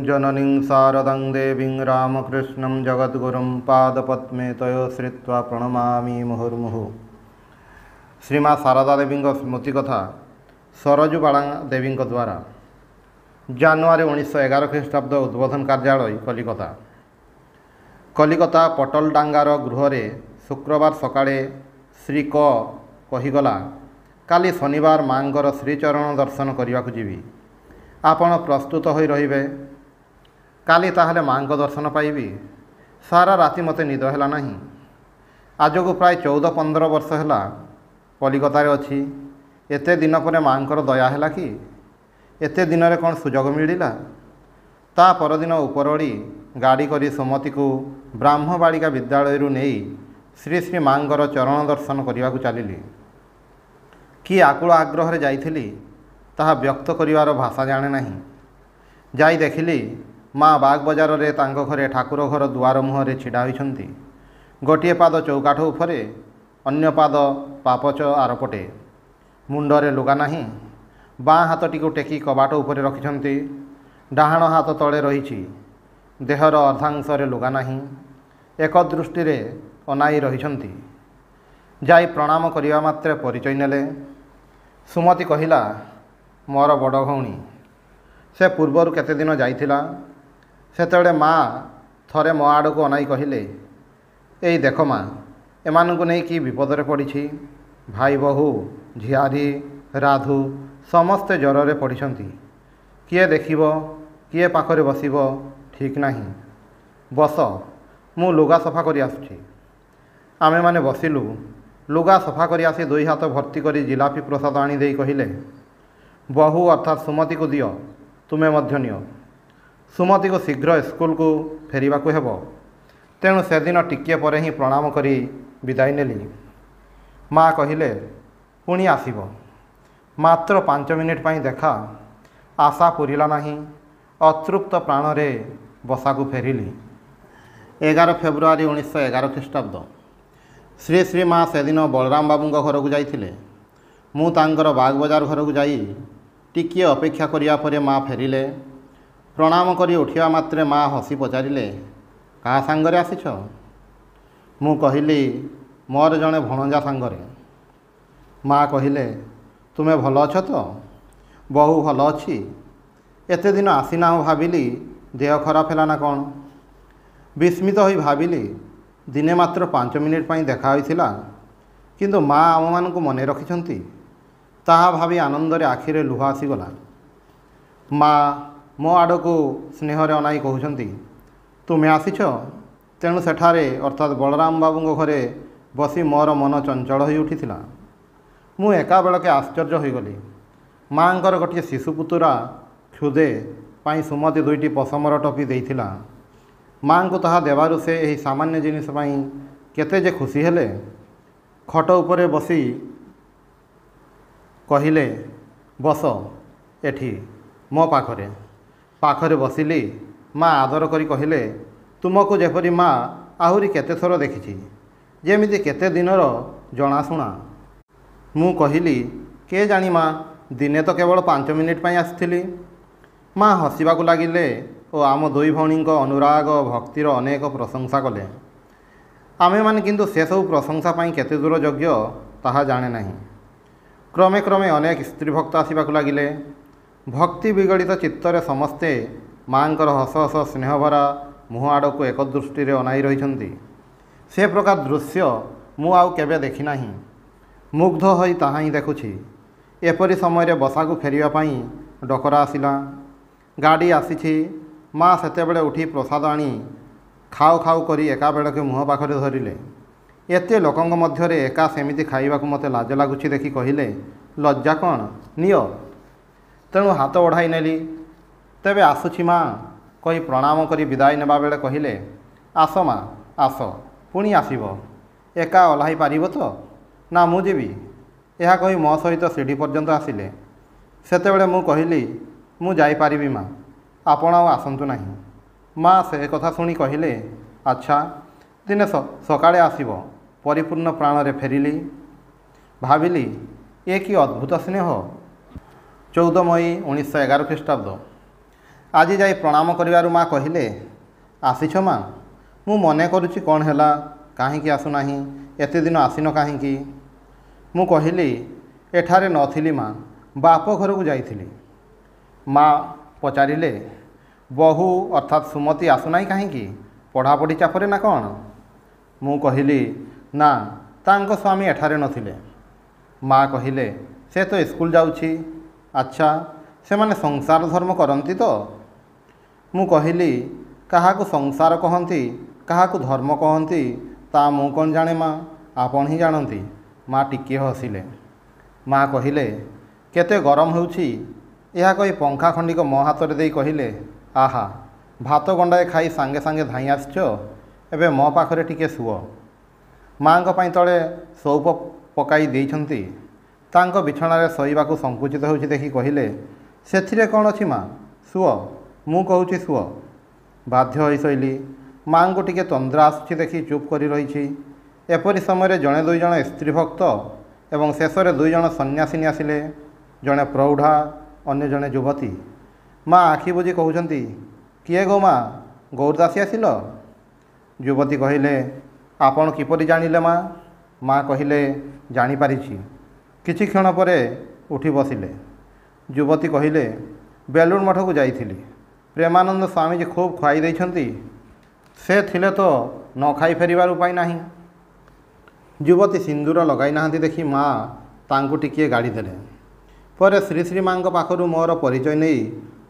जननीं शारदां देवीं रामकृष्णं जगद्गुरुं पादपद्मे तयो श्रित्वा प्रणमामि मुहुर्मुहुः। श्रीमा शारदा देवी स्मृति कथा सरजुबाला देवी द्वारा जानुआरी 1911 ख्रीष्टाब्द उद्बोधन कार्यालय कलिकता। कलिकता पटलडांगार गृह शुक्रवार सकाळे श्री कहीगला काली शनिवार मांगर श्रीचरण दर्शन करने को जीवी। आपण प्रस्तुत हो रहिबे। काली ताहले मां को दर्शन पाइबी। सारा राति मते निद हैला नहीं। आज को प्राय 14-15 वर्ष है कलिकतार अच्छी। एते दिन पर मांकर दया है कि एते दिन रे कौन सुजोग मिलिला। ता परदिन उपरओली गाड़ी करी सुमती को ब्राह्म बालिका विद्यालय नहीं श्री श्री मांगर चरण दर्शन करने को चलिली। कि आकुल आग्रह जाइथिली ताहा व्यक्त करिवार भाषा जाने नहीं। जाई देखिली माँ बाग बजार रे तांको घरे ठाकुर घर दुआर मुहरे छिड़ा होइछंती। गोटिए पाद चौकाठ उपरे अन्य पाद पापच आरपटे। मुंडरे लुगा नहीं। बाँ हाथटी को टेकी कबाट उपरे रखिछंती। डाहाण हाथ तले रहिछि। देहर अर्धांशरे लुगा नहीं। एक दृष्टि रे अनाई रहिछंती। जाई प्रणाम करिवा मात्रे परिचय नेले। सुमती कहिला मोर बड़ भौणी। से पूर्वर केते दिन जाइथिला। सेतेबेले माँ थरे मो आड़ को अनाई कहिले एई देख माँ एमानंकु नै कि विपदरे पड़िछि। भाई बहु झियारी राधु समस्ते ज्वरे पड़िछंती। किए देखिबो किए पाखरे बसिबो ठीक नहीं। बस मु लुगा सफा करि आसुछि। आमे माने बसिलु। लुगा सफा करि आसी 2 हाथ भर्ती करी जिलापी प्रसाद आनी देई कहिले बहु अर्थात सुमती को दियो तुमे मध्य नियो। सुमती को शीघ्र स्कूल को फेरिबा को हेबो। तेणु से दिन टिके परे ही प्रणाम करी विदाय नेली। माँ कहिले पुणी आसीबो। मात्र 5 मिनिट पाई देखा। आशा पूरिला नहीं। अतृप्त प्राण रे बसा को फेरिली। 11 फेब्रुआरी 1911 ख्रीष्टाब्द। श्री श्री माँ से दिन बलराम बाबू घर को जाइथिले। मु तांकर बाग बजार घर को जाई टिके अपेक्षा करिया परे माँ फेरिले। प्रणाम करी उठिया मात्रे माँ हसी पचारिले कहा सांगरे आसीछ। मु कहिली मोर जड़े भणजा सांगरे। माँ कहिले तुमे भल अछ तो। बहु भल अच्छी। एते दिन आसीना भाविली देह खराब है ना कौन। विस्मित हो भाविली दिने मात्र 5 मिनिट पाई देखा होइथिला किंतु माँ आम मान को मने रखिछंती। ताहा भावी आनंदरे आखिरे लुह आसीगला। माँ मो आड़ को स्नेहरे अनाई कहउछंती तुमे आसीछ। तेणु सेठारे अर्थात बलराम बाबू घरे बसी मोर मन चंचल हो उठिथिला। मु एका बेलके आश्चर्य होइगली। माँकर गोटे शिशुपुतुरा क्षुदे पाई सुमती 2टी पसमर टपी देइथिला। माँ को ताहा देवारु से यही सामान्य जिनिस पाई केते जे खुशी हेले। खट उपरे बसी कहिले बस एठी मो पाखरे। पाखरे बसिली। माँ आदर करी कहिले तुमको जेपरी माँ आहुरी केते थर देखिछि जेमिति केते दिनर जनाशुना। मु कहिली के जानी माँ दिने तो केवल 5 मिनिट पाई आसिथिली। माँ हसिबाकु लागिले ओ आम 2 भौणी अनुराग भक्तिर अनेक प्रशंसा कले। आमे माने किंतु से सब प्रशंसा पाई केते दूर योग्य ताहा जाने नहीं। क्रमे क्रमे अनेक स्त्री भक्त आसवाक लगिले। भक्ति विगलित चित्तरे समस्ते माँकर हस हस स्नेहभरा मुह आड़ को एक दृष्टि अनाई रही। से प्रकार दृश्य मु आउ केबे देखि नाही। मुग्ध होई ताहा ही देखुछि। एपरी समय बसा को फेरिया पाई डकरा आसिला। गाड़ी आसीछि। माँ सेतेबेले उठी प्रसाद आनी खाऊ खाऊ करी एका बेलके मुह पाखरे धरिले। एते लोकंग मध्यरे एका सेमिति खाइबाकु मते लाज लागुछि देखि कहिले लज्जा कौन नियो। तेणु हाथ ओढ़ाई नेली। तेबे आसुछि माँ कही प्रणाम करी विदाय नेबा बेले कहिले आस माँ आस पुणी आसीबो। एका ओह्लाई पारिबो तो ना मु जीवी। यह कही मो सहित सीढ़ी पर्यंत आसिले। सेतेबेले मु कहिली मु जाई पारिबी माँ आपण आउ आसंतु नाही। माँ से कथा शुणी कहिले अच्छा दिने सकाळे आसीबो। परिपूर्ण प्राण रे फेरिली। भाविली ए कि अद्भुत स्नेह। 14 मई 1911 ख्रीष्टाब्द। ଆଜି ଯାଇ ପ୍ରଣାମ କରିବାରୁ ମା କହିଲେ, ଆସିଛ ମା? ମୁଁ ମନେ କରୁଛି କ'ଣ ହେଲା, କାହିଁକି ଆସୁନାହିଁ, ଏତେ ଦିନ ଆସିନ କାହିଁକି? ମୁଁ କହିଲି, ଏଠାରେ ନଥିଲି ମା, ବାପ ଘରକୁ ଯାଇଥିଲି। ମା ପଚାରିଲେ, ବୋହୂ ଅର୍ଥାତ୍ ସୁମତି ଆସୁନାହିଁ କାହିଁକି? ପଢ଼ାପଢ଼ି ଚାପରେ ନା କ'ଣ? ମୁଁ କହିଲି, ନା, ତାଙ୍କ ସ୍ୱାମୀ ଏଠାରେ ନଥିଲେ। ମା କହିଲେ, ସେ ତ ସ୍କୁଲ ଯାଉଛି। ଆଚ୍ଛା, ସେମାନେ ସଂସାର ଧର୍ମ କରନ୍ତି ତ? ମୁଁ କହିଲି, କାହାକୁ ସଂସାର କହନ୍ତି, କାହାକୁ ଧର୍ମ କହନ୍ତି, ତା ମୁଁ କ'ଣ ଜାଣେ ମା, ଆପଣ ହିଁ ଜାଣନ୍ତି। ମା ଟିକିଏ ହସିଲେ। ମା କହିଲେ, କେତେ ଗରମ ହେଉଛି। ଏହା କହି ପଙ୍ଖା ଖଣ୍ଡିକ ମୋ ହାତରେ ଦେଇ କହିଲେ, ଆହା, ଭାତ ଗଣ୍ଡାଏ ଖାଇ ସାଙ୍ଗେ ସାଙ୍ଗେ ଧାଇଁ ଆସିଛ, ଏବେ ମୋ ପାଖରେ ଟିକେ ଶୁଅ। ମାଙ୍କ ପାଇଁ ତଳେ ସଉପ ପକାଇ ଦେଇଛନ୍ତି। ତାଙ୍କ ବିଛଣାରେ ଶୋଇବାକୁ ସଂକୁଚିତ ହେଉଛି ଦେଖି କହିଲେ, ସେଥିରେ କ'ଣ ଅଛି ମା, ଶୁଅ, ମୁଁ କହୁଛି ଶୁଅ। ବାଧ୍ୟ ହୋଇ ଶୋଇଲି। ମାଙ୍କୁ ଟିକେ ତନ୍ଦ୍ରା ଆସୁଛି ଦେଖି ଚୁପ୍ କରି ରହିଛି। ଏପରି ସମୟରେ ଜଣେ ଦୁଇ ଜଣ ସ୍ତ୍ରୀ ଭକ୍ତ ଏବଂ ଶେଷରେ ଦୁଇ ଜଣ ସନ୍ନ୍ୟାସିନୀ ଆସିଲେ। ଜଣେ ପ୍ରୌଢ଼ା, ଅନ୍ୟ ଜଣେ ଯୁବତୀ। ମା ଆଖି ବୁଜି କହୁଛନ୍ତି, କିଏ ଗୋ ମା, ଗୌରଦାସୀ ଆସିଲ? ଯୁବତୀ କହିଲେ, ଆପଣ କିପରି ଜାଣିଲେ ମା? ମା କହିଲେ, ଜାଣିପାରିଛି। କିଛି କ୍ଷଣ ପରେ ଉଠି ବସିଲେ। ଯୁବତୀ କହିଲେ, ବେଲୁର ମଠକୁ ଯାଇଥିଲି। ପ୍ରେମାନନ୍ଦ ସ୍ୱାମୀଜୀ ଖୁବ୍ ଖୁଆଇ ଦେଇଛନ୍ତି। ସେ ଥିଲେ ତ ନ ଖାଇ ଫେରିବାର ଉପାୟ ନାହିଁ। ଯୁବତୀ ସିନ୍ଦୁର ଲଗାଇ ନାହାନ୍ତି ଦେଖି ମା ତାଙ୍କୁ ଟିକିଏ ଗାଳି ଦେଲେ। ପରେ ଶ୍ରୀ ଶ୍ରୀ ମାଙ୍କ ପାଖରୁ ମୋର ପରିଚୟ ନେଇ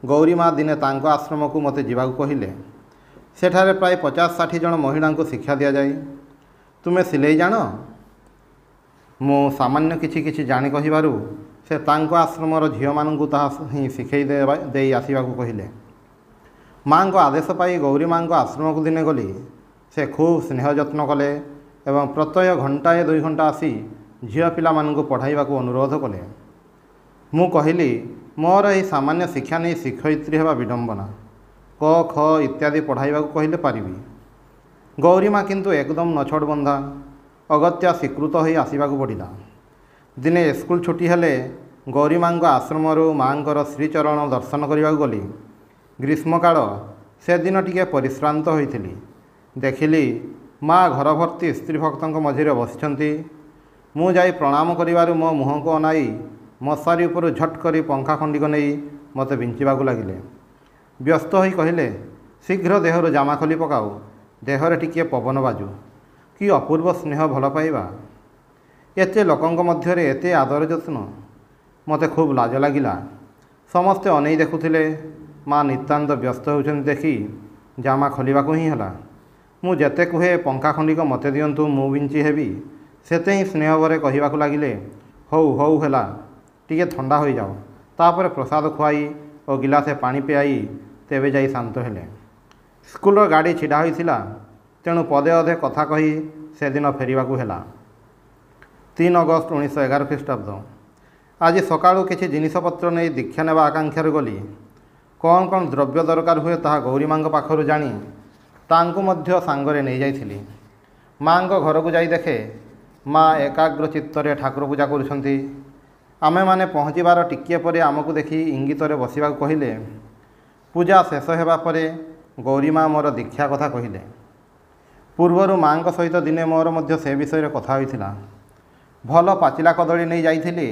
ଗୌରୀ ମା ଦିନେ ତାଙ୍କ ଆଶ୍ରମକୁ ମୋତେ ଯିବାକୁ କହିଲେ। ସେଠାରେ ପ୍ରାୟ 50-60 ଜଣ ମହିଳାଙ୍କୁ ଶିକ୍ଷା ଦିଆଯାଏ। ତୁମେ ସିଲେଇ ଜାଣ? ମୁଁ ସାମାନ୍ୟ କିଛି ଜାଣି କହିବାରୁ ସେ ତାଙ୍କ ଆଶ୍ରମର ଝିଅମାନଙ୍କୁ ତାହା ହିଁ ଶିଖେଇ ଦେଇ ଆସିବାକୁ କହିଲେ। ମାଙ୍କ ଆଦେଶ ପାଇ ଗୌରୀ ମାଙ୍କ ଆଶ୍ରମକୁ ଦିନେ ଗଲି। ସେ ଖୁବ୍ ସ୍ନେହ ଯତ୍ନ କଲେ ଏବଂ ପ୍ରତ୍ୟହ ଘଣ୍ଟାଏ 2 ଘଣ୍ଟା ଆସି ଝିଅ ପିଲାମାନଙ୍କୁ ପଢ଼ାଇବାକୁ ଅନୁରୋଧ କଲେ। ମୁଁ କହିଲି, ମୋର ଏହି ସାମାନ୍ୟ ଶିକ୍ଷା ନେଇ ଶିକ୍ଷୟିତ୍ରୀ ହେବା ବିଡ଼ମ୍ବନା। କ, ଖ ଇତ୍ୟାଦି ପଢ଼ାଇବାକୁ କହିଲେ ପାରିବି। ଗୌରୀ ମା କିନ୍ତୁ ଏକଦମ ନଛୋଡ଼ ବନ୍ଧା। ଅଗତ୍ୟା ସ୍ୱୀକୃତ ହୋଇ ଆସିବାକୁ ପଡ଼ିଲା। ଦିନେ ସ୍କୁଲ ଛୁଟି ହେଲେ ଗୌରୀ ମାଙ୍କ ଆଶ୍ରମରୁ ମାଙ୍କର ଶ୍ରୀଚରଣ ଦର୍ଶନ କରିବାକୁ ଗଲି। ଗ୍ରୀଷ୍ମକାଳ, ସେଦିନ ଟିକିଏ ପରିଶ୍ରାନ୍ତ ହୋଇଥିଲି। ଦେଖିଲି ମା ଘର ଭର୍ତ୍ତି ସ୍ତ୍ରୀ ଭକ୍ତଙ୍କ ମଝିରେ ବସିଛନ୍ତି। ମୁଁ ଯାଇ ପ୍ରଣାମ କରିବାରୁ ମୋ ମୁହଁକୁ ଅନାଇ ମଶାରୀ ଉପରୁ ଝଟ୍ କରି ପଙ୍ଖା ଖଣ୍ଡିକ ନେଇ ମୋତେ ବିଞ୍ଚିବାକୁ ଲାଗିଲେ। ବ୍ୟସ୍ତ ହୋଇ କହିଲେ, ଶୀଘ୍ର ଦେହରୁ ଜାମା ଖୋଲି ପକାଉ, ଦେହରେ ଟିକିଏ ପବନ ବାଜୁ। କି ଅପୂର୍ବ ସ୍ନେହ ଭଲ ପାଇବା! ଏତେ ଲୋକଙ୍କ ମଧ୍ୟରେ ଏତେ ଆଦର ଯତ୍ନ! ମୋତେ ଖୁବ୍ ଲାଜ ଲାଗିଲା। ସମସ୍ତେ ଅନେଇ ଦେଖୁଥିଲେ। ମା ନିତାନ୍ତ ବ୍ୟସ୍ତ ହେଉଛନ୍ତି ଦେଖି ଜାମା ଖୋଲିବାକୁ ହିଁ ହେଲା। ମୁଁ ଯେତେ କୁହେ ପଙ୍ଖା ଖଣ୍ଡିକ ମୋତେ ଦିଅନ୍ତୁ, ମୁଁ ବିଞ୍ଚି ହେବି, ସେତେ ହିଁ ସ୍ନେହ ଭରେ କହିବାକୁ ଲାଗିଲେ, ହଉ ହଉ ହେଲା, ଟିକେ ଥଣ୍ଡା ହୋଇଯାଅ। ତାପରେ ପ୍ରସାଦ ଖୁଆଇ ଓ ଗିଲାସେ ପାଣି ପିଆଇ ତେବେ ଯାଇ ଶାନ୍ତ ହେଲେ। ସ୍କୁଲର ଗାଡ଼ି ଛିଡ଼ା ହୋଇଥିଲା, ତେଣୁ ପଦେ ଅଧେ କଥା କହି ସେଦିନ ଫେରିବାକୁ ହେଲା। 3 ଅଗଷ୍ଟ 1911 ଖ୍ରୀଷ୍ଟାବ୍ଦ। ଆଜି ସକାଳୁ କିଛି ଜିନିଷପତ୍ର ନେଇ ଦୀକ୍ଷା ନେବା ଆକାଂକ୍ଷାରେ ଗଲି। କ'ଣ କ'ଣ ଦ୍ରବ୍ୟ ଦରକାର ହୁଏ ତାହା ଗୌରୀ ମାଙ୍କ ପାଖରୁ ଜାଣି ତାଙ୍କୁ ମଧ୍ୟ ସାଙ୍ଗରେ ନେଇଯାଇଥିଲି। ମାଙ୍କ ଘରକୁ ଯାଇ ଦେଖେ ମା ଏକାଗ୍ର ଚିତ୍ତରେ ଠାକୁର ପୂଜା କରୁଛନ୍ତି। ଆମେମାନେ ପହଞ୍ଚିବାର ଟିକିଏ ପରେ ଆମକୁ ଦେଖି ଇଙ୍ଗିତରେ ବସିବାକୁ କହିଲେ। ପୂଜା ଶେଷ ହେବା ପରେ ଗୌରୀ ମା ମୋର ଦୀକ୍ଷା କଥା କହିଲେ। ପୂର୍ବରୁ ମାଙ୍କ ସହିତ ଦିନେ ମୋର ମଧ୍ୟ ସେ ବିଷୟରେ କଥା ହୋଇଥିଲା। ଭଲ ପାଚିଲା କଦଳୀ ନେଇ ଯାଇଥିଲି।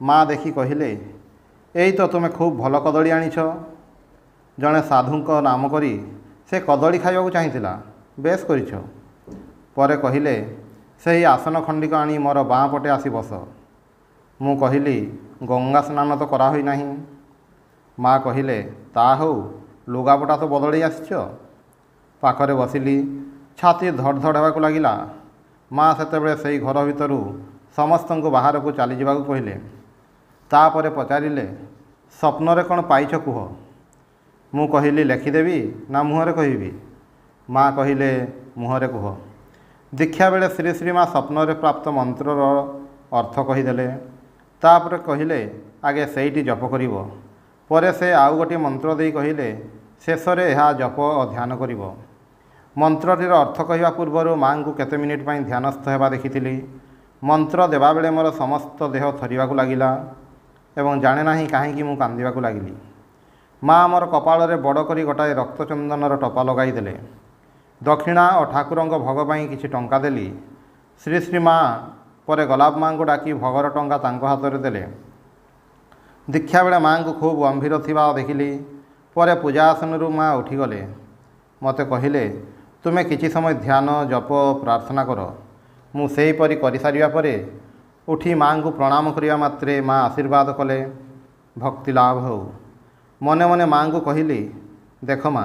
ମା ଦେଖି କହିଲେ, ଏଇ ତ ତୁମେ ଖୁବ୍ ଭଲ କଦଳୀ ଆଣିଛ। ଜଣେ ସାଧୁଙ୍କ ନାମ କରି ସେ କଦଳୀ ଖାଇବାକୁ ଚାହିଁଥିଲା, ବେଶ କରିଛ। ପରେ କହିଲେ, ସେହି ଆସନ ଖଣ୍ଡିକ ଆଣି ମୋର ବାଁ ପଟେ ଆସି ବସ। ମୁଁ କହିଲି, ଗଙ୍ଗା ସ୍ନାନ ତ କରାହୋଇନାହିଁ। ମା କହିଲେ, ତା ହେଉ, ଲୁଗାପଟା ତ ବଦଳେଇ ଆସିଛ। ପାଖରେ ବସିଲି। ଛାତି ଧଡ଼ ଧଡ଼ ହେବାକୁ ଲାଗିଲା। ମା ସେତେବେଳେ ସେହି ଘର ଭିତରୁ ସମସ୍ତଙ୍କୁ ବାହାରକୁ ଚାଲିଯିବାକୁ କହିଲେ। ତାପରେ ପଚାରିଲେ, ସ୍ୱପ୍ନରେ କ'ଣ ପାଇଛ କୁହ। ମୁଁ କହିଲି, ଲେଖିଦେବି ନା ମୁହଁରେ କହିବି। ମା କହିଲେ, ମୁହଁରେ କୁହ। ଦୀକ୍ଷା ବେଳେ ଶ୍ରୀ ଶ୍ରୀ ମା ସ୍ୱପ୍ନରେ ପ୍ରାପ୍ତ ମନ୍ତ୍ରର ଅର୍ଥ କହିଦେଲେ। ତାପରେ କହିଲେ, ଆଗେ ସେଇଟି ଜପ କରିବ। ପରେ ସେ ଆଉ ଗୋଟିଏ ମନ୍ତ୍ର ଦେଇ କହିଲେ, ଶେଷରେ ଏହା ଜପ ଓ ଧ୍ୟାନ କରିବ। ମନ୍ତ୍ରଟିର ଅର୍ଥ କହିବା ପୂର୍ବରୁ ମାଙ୍କୁ କେତେ ମିନିଟ୍ ପାଇଁ ଧ୍ୟାନସ୍ଥ ହେବା ଦେଖିଥିଲି। ମନ୍ତ୍ର ଦେବାବେଳେ ମୋର ସମସ୍ତ ଦେହ ଥରିବାକୁ ଲାଗିଲା ଏବଂ ଜାଣେ ନାହିଁ କାହିଁକି ମୁଁ କାନ୍ଦିବାକୁ ଲାଗିଲି। ମା ଆମର କପାଳରେ ବଡ଼ କରି ଗୋଟାଏ ରକ୍ତଚନ୍ଦନର ଟପା ଲଗାଇଦେଲେ। ଦକ୍ଷିଣା ଓ ଠାକୁରଙ୍କ ଭୋଗ ପାଇଁ କିଛି ଟଙ୍କା ଦେଲି। ଶ୍ରୀ ଶ୍ରୀ ମା ପରେ ଗୋଲାପ ମାଙ୍କୁ ଡାକି ଭୋଗର ଟଙ୍କା ତାଙ୍କ ହାତରେ ଦେଲେ। ଦୀକ୍ଷା ବେଳେ ମାଙ୍କୁ ଖୁବ୍ ଗମ୍ଭୀର ଥିବା ଦେଖିଲି। ପରେ ପୂଜା ଆସନରୁ ମା ଉଠିଗଲେ। ମୋତେ କହିଲେ, ତୁମେ କିଛି ସମୟ ଧ୍ୟାନ, ଜପ, ପ୍ରାର୍ଥନା କର। ମୁଁ ସେହିପରି କରିସାରିବା ପରେ ଉଠି ମାଙ୍କୁ ପ୍ରଣାମ କରିବା ମାତ୍ରେ ମା ଆଶୀର୍ବାଦ କଲେ, ଭକ୍ତି ଲାଭ ହେଉ। ମନେ ମନେ ମାଙ୍କୁ କହିଲି, ଦେଖ ମା,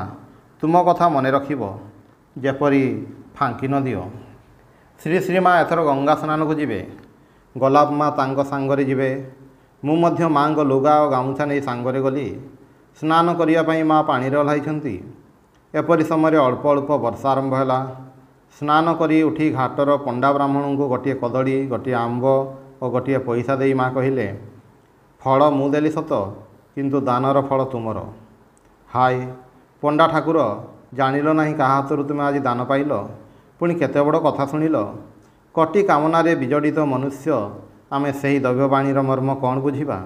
ତୁମ କଥା ମନେ ରଖିବ, ଯେପରି ଫାଙ୍କି ନ ଦିଅ। ଶ୍ରୀ ଶ୍ରୀ ମା ଏଥର ଗଙ୍ଗା ସ୍ନାନକୁ ଯିବେ। ଗୋଲାପ ମା ତାଙ୍କ ସାଙ୍ଗରେ ଯିବେ। ମୁଁ ମଧ୍ୟ ମାଙ୍କ ଲୁଗା ଓ ଗାମୁଛା ନେଇ ସାଙ୍ଗରେ ଗଲି। ସ୍ନାନ କରିବା ପାଇଁ ମା ପାଣିରେ ଓହ୍ଲାଇଛନ୍ତି। ଏପରି ସମୟରେ ଅଳ୍ପ ଅଳ୍ପ ବର୍ଷା ଆରମ୍ଭ ହେଲା। ସ୍ନାନ କରି ଉଠି ଘାଟର ପଣ୍ଡା ବ୍ରାହ୍ମଣଙ୍କୁ ଗୋଟିଏ କଦଳୀ, ଗୋଟିଏ ଆମ୍ବ ଓ ଗୋଟିଏ ପଇସା ଦେଇ ମା କହିଲେ, ଫଳ ମୁଁ ଦେଲି ସତ, କିନ୍ତୁ ଦାନର ଫଳ ତୁମର। ହାୟ ପଣ୍ଡା ଠାକୁର, ଜାଣିଲ ନାହିଁ କାହା ହାତରୁ ତୁମେ ଆଜି ଦାନ ପାଇଲ, ପୁଣି କେତେ ବଡ଼ କଥା ଶୁଣିଲ। କୋଟି କାମନାରେ ବିଜଡ଼ିତ ମନୁଷ୍ୟ ଆମେ ସେହି ଦୈବବାଣୀର ମର୍ମ କ'ଣ ବୁଝିବା।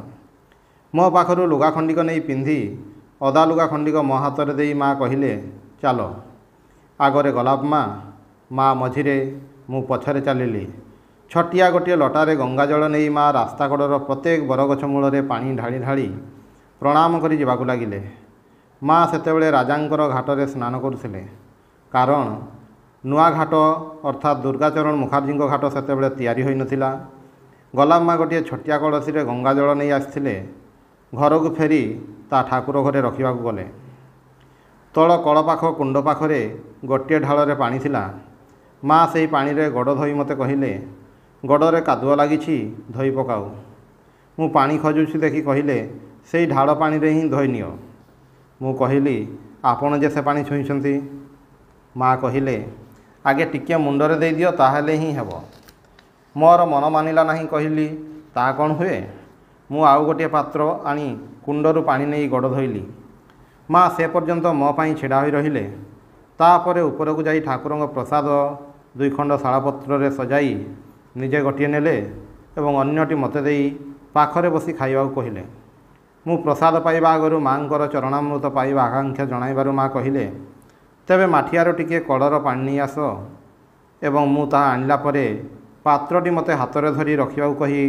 ମୋ ପାଖରୁ ଲୁଗା ଖଣ୍ଡିକ ନେଇ ପିନ୍ଧି ଅଦା ଲୁଗା ଖଣ୍ଡିକ ମୋ ହାତରେ ଦେଇ ମା କହିଲେ, ଚାଲ। ଆଗରେ ଗୋଲାପ ମା ମଝିରେ, ମୁଁ ପଛରେ ଚାଲିଲି। ଛୋଟିଆ ଗୋଟିଏ ଲଟାରେ ଗଙ୍ଗାଜଳ ନେଇ ମା ରାସ୍ତା କଡ଼ର ପ୍ରତ୍ୟେକ ବରଗଛ ମୂଳରେ ପାଣି ଢାଳି ଢାଳି ପ୍ରଣାମ କରି ଯିବାକୁ ଲାଗିଲେ। ମା ସେତେବେଳେ ରାଜାଙ୍କର ଘାଟରେ ସ୍ନାନ କରୁଥିଲେ। କାରଣ ନୂଆ ଘାଟ ଅର୍ଥାତ୍ ଦୁର୍ଗାଚରଣ ମୁଖାର୍ଜୀଙ୍କ ଘାଟ ସେତେବେଳେ ତିଆରି ହୋଇନଥିଲା। ଗୋଲାପ ମା ଗୋଟିଏ ଛୋଟିଆ କଳସୀରେ ଗଙ୍ଗାଜଳ ନେଇ ଆସିଥିଲେ। ଘରକୁ ଫେରି ତା ଠାକୁର ଘରେ ରଖିବାକୁ ଗଲେ। ତଳ କଳ ପାଖ କୁଣ୍ଡ ପାଖରେ ଗୋଟିଏ ଢାଳରେ ପାଣି ଥିଲା। ମା ସେହି ପାଣିରେ ଗୋଡ଼ ଧୋଇ ମୋତେ କହିଲେ, ଗୋଡ଼ରେ କାଦୁଅ ଲାଗିଛି, ଧୋଇ ପକାଉ। ମୁଁ ପାଣି ଖୋଜୁଛି ଦେଖି କହିଲେ, ସେଇ ଢାଳ ପାଣିରେ ହିଁ ଧୋଇ ନିଅ। ମୁଁ କହିଲି, ଆପଣ ଯେ ସେ ପାଣି ଛୁଇଁଛନ୍ତି। ମା କହିଲେ, ଆଗେ ଟିକିଏ ମୁଣ୍ଡରେ ଦେଇଦିଅ, ତାହେଲେ ହିଁ ହେବ। ମୋର ମନ ମାନିଲା ନାହିଁ। କହିଲି, ତାହା କ'ଣ ହୁଏ? ମୁଁ ଆଉ ଗୋଟିଏ ପାତ୍ର ଆଣି କୁଣ୍ଡରୁ ପାଣି ନେଇ ଗୋଡ଼ ଧୋଇଲି। ମା ସେ ପର୍ଯ୍ୟନ୍ତ ମୋ ପାଇଁ ଛିଡ଼ା ହୋଇ ରହିଲେ। ତାପରେ ଉପରକୁ ଯାଇ ଠାକୁରଙ୍କ ପ୍ରସାଦ 2 ଖଣ୍ଡ ଶାଳପତ୍ରରେ ସଜାଇ ନିଜେ ଗୋଟିଏ ନେଲେ ଏବଂ ଅନ୍ୟଟି ମୋତେ ଦେଇ ପାଖରେ ବସି ଖାଇବାକୁ କହିଲେ। ମୁଁ ପ୍ରସାଦ ପାଇବା ଆଗରୁ ମାଙ୍କର ଚରଣାମୃତ ପାଇବା ଆକାଂକ୍ଷା ଜଣାଇବାରୁ ମା କହିଲେ, ତେବେ ମାଠିଆରୁ ଟିକିଏ କଳର ପାଣି ନେଇ ଆସ। ଏବଂ ମୁଁ ତାହା ଆଣିଲା ପରେ ପାତ୍ରଟି ମୋତେ ହାତରେ ଧରି ରଖିବାକୁ କହି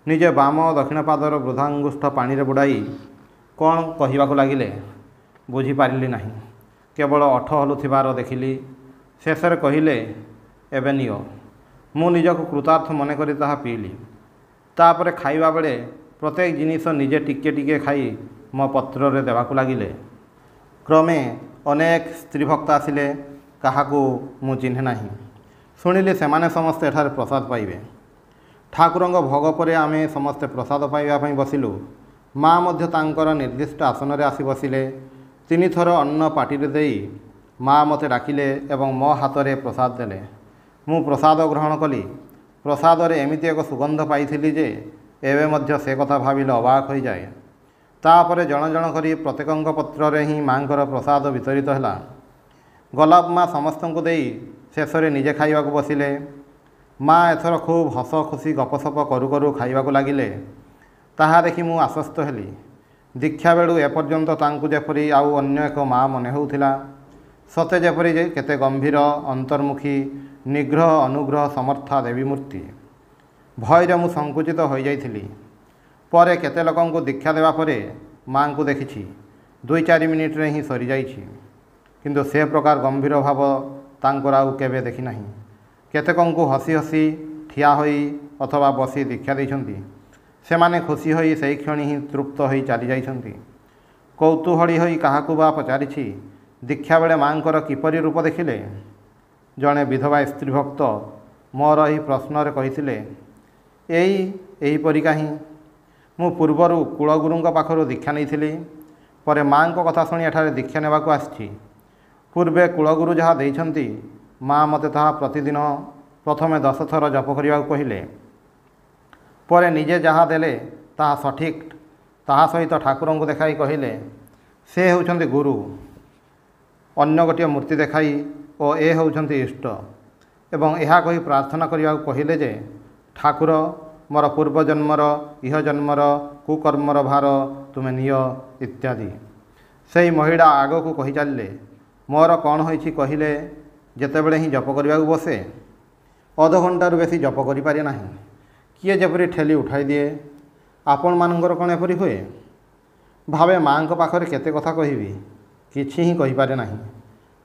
ନିଜେ ବାମ ଓ ଦକ୍ଷିଣ ପାଦର ବୃଦ୍ଧାଙ୍ଗୁଷ୍ଠ ପାଣିରେ ବୁଡ଼ାଇ କ'ଣ କହିବାକୁ ଲାଗିଲେ। ବୁଝିପାରିଲି ନାହିଁ। କେବଳ ଓଠ ହଲୁଥିବାର ଦେଖିଲି। ଶେଷରେ କହିଲେ, ଏବେ ନିଅ। ମୁଁ ନିଜକୁ କୃତାର୍ଥ ମନେକରି ତାହା ପିଇଲି। ତାପରେ ଖାଇବା ବେଳେ ପ୍ରତ୍ୟେକ ଜିନିଷ ନିଜେ ଟିକିଏ ଟିକିଏ ଖାଇ ମୋ ପତ୍ରରେ ଦେବାକୁ ଲାଗିଲେ। କ୍ରମେ ଅନେକ ସ୍ତ୍ରୀ ଭକ୍ତ ଆସିଲେ। କାହାକୁ ମୁଁ ଚିହ୍ନେ ନାହିଁ। ଶୁଣିଲି ସେମାନେ ସମସ୍ତେ ଏଠାରେ ପ୍ରସାଦ ପାଇବେ। ଠାକୁରଙ୍କ ଭୋଗ ପରେ ଆମେ ସମସ୍ତେ ପ୍ରସାଦ ପାଇବା ପାଇଁ ବସିଲୁ। ମା ମଧ୍ୟ ତାଙ୍କର ନିର୍ଦ୍ଦିଷ୍ଟ ଆସନରେ ଆସି ବସିଲେ। 3 ଥର ଅନ୍ନ ପାଟିରେ ଦେଇ ମା ମୋତେ ଡାକିଲେ ଏବଂ ମୋ ହାତରେ ପ୍ରସାଦ ଦେଲେ। ମୁଁ ପ୍ରସାଦ ଗ୍ରହଣ କଲି। ପ୍ରସାଦରେ ଏମିତି ଏକ ସୁଗନ୍ଧ ପାଇଥିଲି ଯେ ଏବେ ମଧ୍ୟ ସେ କଥା ଭାବିଲେ ଅବାକ ହୋଇଯାଏ। ତାପରେ ଜଣ ଜଣ କରି ପ୍ରତ୍ୟେକଙ୍କ ପତ୍ରରେ ହିଁ ମାଙ୍କର ପ୍ରସାଦ ବିତରିତ ହେଲା। ଗୋଲାପ ମା ସମସ୍ତଙ୍କୁ ଦେଇ ଶେଷରେ ନିଜେ ଖାଇବାକୁ ବସିଲେ। ମା ଏଥର ଖୁବ୍ ହସ ଖୁସି ଗପସପ କରୁ କରୁ ଖାଇବାକୁ ଲାଗିଲେ। ତାହା ଦେଖି ମୁଁ ଆଶ୍ୱସ୍ତ ହେଲି। ଦୀକ୍ଷା ବେଳୁ ଏପର୍ଯ୍ୟନ୍ତ ତାଙ୍କୁ ଯେପରି ଆଉ ଅନ୍ୟ ଏକ ମା ମନେ ହେଉଥିଲା। ସତେ ଯେପରି କେତେ ଗମ୍ଭୀର, ଅନ୍ତର୍ମୁଖୀ, ନିଗ୍ରହ, ଅନୁଗ୍ରହ ସମର୍ଥା ଦେବୀ ମୂର୍ତ୍ତି। ଭୟରେ ମୁଁ ସଙ୍କୁଚିତ ହୋଇଯାଇଥିଲି। ପରେ କେତେ ଲୋକଙ୍କୁ ଦୀକ୍ଷା ଦେବା ପରେ ମାଙ୍କୁ ଦେଖିଛି। 2-4 ମିନିଟରେ ହିଁ ସରିଯାଇଛି। କିନ୍ତୁ ସେ ପ୍ରକାର ଗମ୍ଭୀର ଭାବ ତାଙ୍କର ଆଉ କେବେ ଦେଖିନାହିଁ। କେତେକଙ୍କୁ ହସି ହସି ଠିଆ ହୋଇ ଅଥବା ବସି ଦୀକ୍ଷା ଦେଇଛନ୍ତି। ସେମାନେ ଖୁସି ହୋଇ ସେହି କ୍ଷଣି ହିଁ ତୃପ୍ତ ହୋଇ ଚାଲିଯାଇଛନ୍ତି। କୌତୂହଳୀ ହୋଇ କାହାକୁ ବା ପଚାରିଛି, ଦୀକ୍ଷା ବେଳେ ମାଙ୍କର କିପରି ରୂପ ଦେଖିଲେ? ଜଣେ ବିଧବା ସ୍ତ୍ରୀ ଭକ୍ତ ମୋର ଏହି ପ୍ରଶ୍ନରେ କହିଥିଲେ, ଏହିପରିକା ହିଁ। ମୁଁ ପୂର୍ବରୁ କୁଳଗୁରୁଙ୍କ ପାଖରୁ ଦୀକ୍ଷା ନେଇଥିଲି। ପରେ ମାଙ୍କ କଥା ଶୁଣି ଏଠାରେ ଦୀକ୍ଷା ନେବାକୁ ଆସିଛି। ପୂର୍ବେ କୁଳଗୁରୁ ଯାହା ଦେଇଛନ୍ତି, ମା ମୋତେ ତାହା ପ୍ରତିଦିନ ପ୍ରଥମେ 10 ଥର ଜପ କରିବାକୁ କହିଲେ। ପରେ ନିଜେ ଯାହା ଦେଲେ ତାହା ସଠିକ୍। ତାହା ସହିତ ଠାକୁରଙ୍କୁ ଦେଖାଇ କହିଲେ, ସେ ହେଉଛନ୍ତି ଗୁରୁ। ଅନ୍ୟ ଗୋଟିଏ ମୂର୍ତ୍ତି ଦେଖାଇ ଓ ଏ ହେଉଛନ୍ତି ଇଷ୍ଟ। ଏବଂ ଏହା କହି ପ୍ରାର୍ଥନା କରିବାକୁ କହିଲେ ଯେ, ଠାକୁର, ମୋର ପୂର୍ବଜନ୍ମର, ଇହଜନ୍ମର କୁକର୍ମର ଭାର ତୁମେ ନିଅ ଇତ୍ୟାଦି। ସେହି ମହିଳା ଆଗକୁ କହି ଚାଲିଲେ, ମୋର କ'ଣ ହୋଇଛି କହିଲେ, ଯେତେବେଳେ ହିଁ ଜପ କରିବାକୁ ବସେ ଅଧଘଣ୍ଟାରୁ ବେଶୀ ଜପ କରିପାରେ ନାହିଁ। କିଏ ଯେପରି ଠେଲି ଉଠାଇ ଦିଏ। ଆପଣମାନଙ୍କର କ'ଣ ଏପରି ହୁଏ? ଭାବେ ମାଆଙ୍କ ପାଖରେ କେତେ କଥା କହିବି, କିଛି ହିଁ କହିପାରେ ନାହିଁ।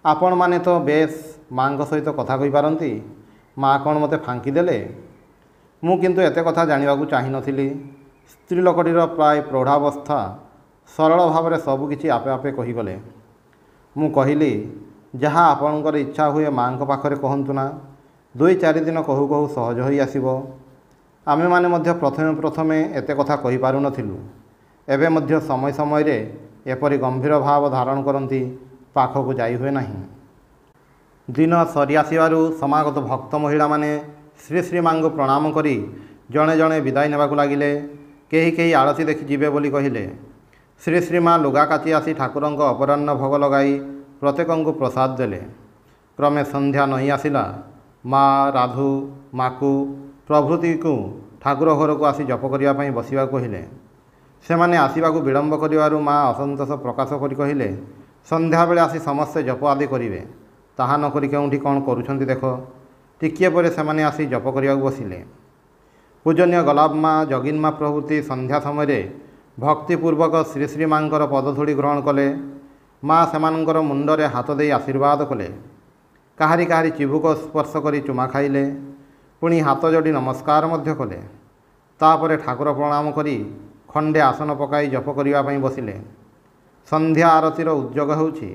ଆପଣମାନେ ତ ବେଶ୍ ମାଆଙ୍କ ସହିତ କଥା କହିପାରନ୍ତି, ମାଆ କ'ଣ ମୋତେ ଫାଙ୍କି ଦେଲେ? ମୁଁ କିନ୍ତୁ ଏତେ କଥା ଜାଣିବାକୁ ଚାହିଁନଥିଲି। ସ୍ତ୍ରୀ ଲୋକଟିର ପ୍ରାୟ ପ୍ରୌଢ଼ାବସ୍ଥା, ସରଳ ଭାବରେ ସବୁକିଛି ଆପେ ଆପେ କହିଗଲେ। ମୁଁ କହିଲି, ଯାହା ଆପଣଙ୍କର ଇଚ୍ଛା ହୁଏ ମାଆଙ୍କ ପାଖରେ କହନ୍ତୁ ନା। 2-4 ଦିନ କହୁ କହୁ ସହଜ ହୋଇ ଆସିବ। ଆମେମାନେ ମଧ୍ୟ ପ୍ରଥମେ ଏତେ କଥା କହିପାରୁନଥିଲୁ। ଏବେ ମଧ୍ୟ ସମୟ ସମୟରେ ଏପରି ଗମ୍ଭୀର ଭାବ ଧାରଣ କରନ୍ତି, ପାଖକୁ ଯାଇ ହୁଏ ନାହିଁ। ଦିନ ସରିଆସିବାରୁ ସମାଗତ ଭକ୍ତ ମହିଳାମାନେ ଶ୍ରୀ ଶ୍ରୀ ମାଙ୍କୁ ପ୍ରଣାମ କରି ଜଣେ ଜଣେ ବିଦାୟ ନେବାକୁ ଲାଗିଲେ। କେହି କେହି ଆଳତୀ ଦେଖି ଯିବେ ବୋଲି କହିଲେ। ଶ୍ରୀ ଶ୍ରୀ ମା ଲୁଗା କାଚି ଆସି ଠାକୁରଙ୍କ ଅପରାହ୍ନ ଭୋଗ ଲଗାଇ ପ୍ରତ୍ୟେକଙ୍କୁ ପ୍ରସାଦ ଦେଲେ। କ୍ରମେ ସନ୍ଧ୍ୟା ନଇଁ ଆସିଲା। ମା, ରାଧୁ, ମାକୁ ପ୍ରଭୃତିକୁ ଠାକୁର ଘରକୁ ଆସି ଜପ କରିବା ପାଇଁ ବସିବାକୁ କହିଲେ। ସେମାନେ ଆସିବାକୁ ବିଳମ୍ବ କରିବାରୁ ମା ଅସନ୍ତୋଷ ପ୍ରକାଶ କରି କହିଲେ, ସନ୍ଧ୍ୟାବେଳେ ଆସି ସମସ୍ତେ ଜପ ଆଦି କରିବେ, ତାହା ନ କରି କେଉଁଠି କ'ଣ କରୁଛନ୍ତି ଦେଖ। ଟିକିଏ ପରେ ସେମାନେ ଆସି ଜପ କରିବାକୁ ବସିଲେ। ପୂଜନୀୟ ଗୋଲାପ ମା, ଜଗିନ୍ମା ପ୍ରଭୃତି ସନ୍ଧ୍ୟା ସମୟରେ ଭକ୍ତିପୂର୍ବକ ଶ୍ରୀ ଶ୍ରୀ ମାଙ୍କର ପଦଧୂଳି ଗ୍ରହଣ କଲେ। ମା ସେମାନଙ୍କର ମୁଣ୍ଡରେ ହାତ ଦେଇ ଆଶୀର୍ବାଦ କଲେ। କାହାରି କାହାରି ଚିବୁକ ସ୍ପର୍ଶ କରି ଚୁମା ଖାଇଲେ। ପୁଣି ହାତ ଯୋଡ଼ି ନମସ୍କାର ମଧ୍ୟ କଲେ। ତାପରେ ଠାକୁର ପ୍ରଣାମ କରି ଖଣ୍ଡେ ଆସନ ପକାଇ ଜପ କରିବା ପାଇଁ ବସିଲେ। ସନ୍ଧ୍ୟା ଆରତିର ଉଦ୍ଯୋଗ ହେଉଛି।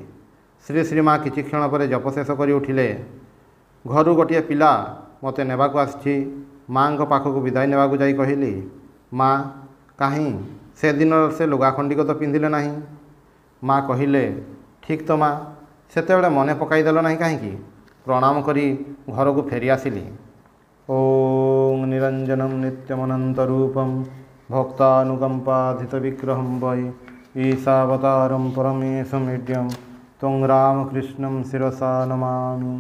ଶ୍ରୀ ଶ୍ରୀ ମା କିଛି କ୍ଷଣ ପରେ ଜପ ଶେଷ କରି ଉଠିଲେ। ଘରୁ ଗୋଟିଏ ପିଲା ମୋତେ ନେବାକୁ ଆସିଛି। ମାଆଙ୍କ ପାଖକୁ ବିଦାୟ ନେବାକୁ ଯାଇ କହିଲି, ମା, କାହିଁ ସେଦିନର ସେ ଲୁଗା ଖଣ୍ଡିକ ତ ପିନ୍ଧିଲେ ନାହିଁ। ମା କହିଲେ, ଠିକ୍ ତ ମା, ସେତେବେଳେ ମନେ ପକାଇଦେଲ ନାହିଁ କାହିଁକି? ପ୍ରଣାମ କରି ଘରକୁ ଫେରି ଆସିଲି। ଓଁ ନିରଞ୍ଜନମ୍ ନିତ୍ୟମନନ୍ତ ରୂପମ୍ ଭକ୍ତାନୁକମ୍ପାଧିତ ବିଗ୍ରହଂ ବୈ ଈଶାବତାରಂ ପରମେଶମୀଡ୍ୟଂ ତ୍ୱଂ ରାମକୃଷ୍ଣଂ ଶିରସା ନମାମି।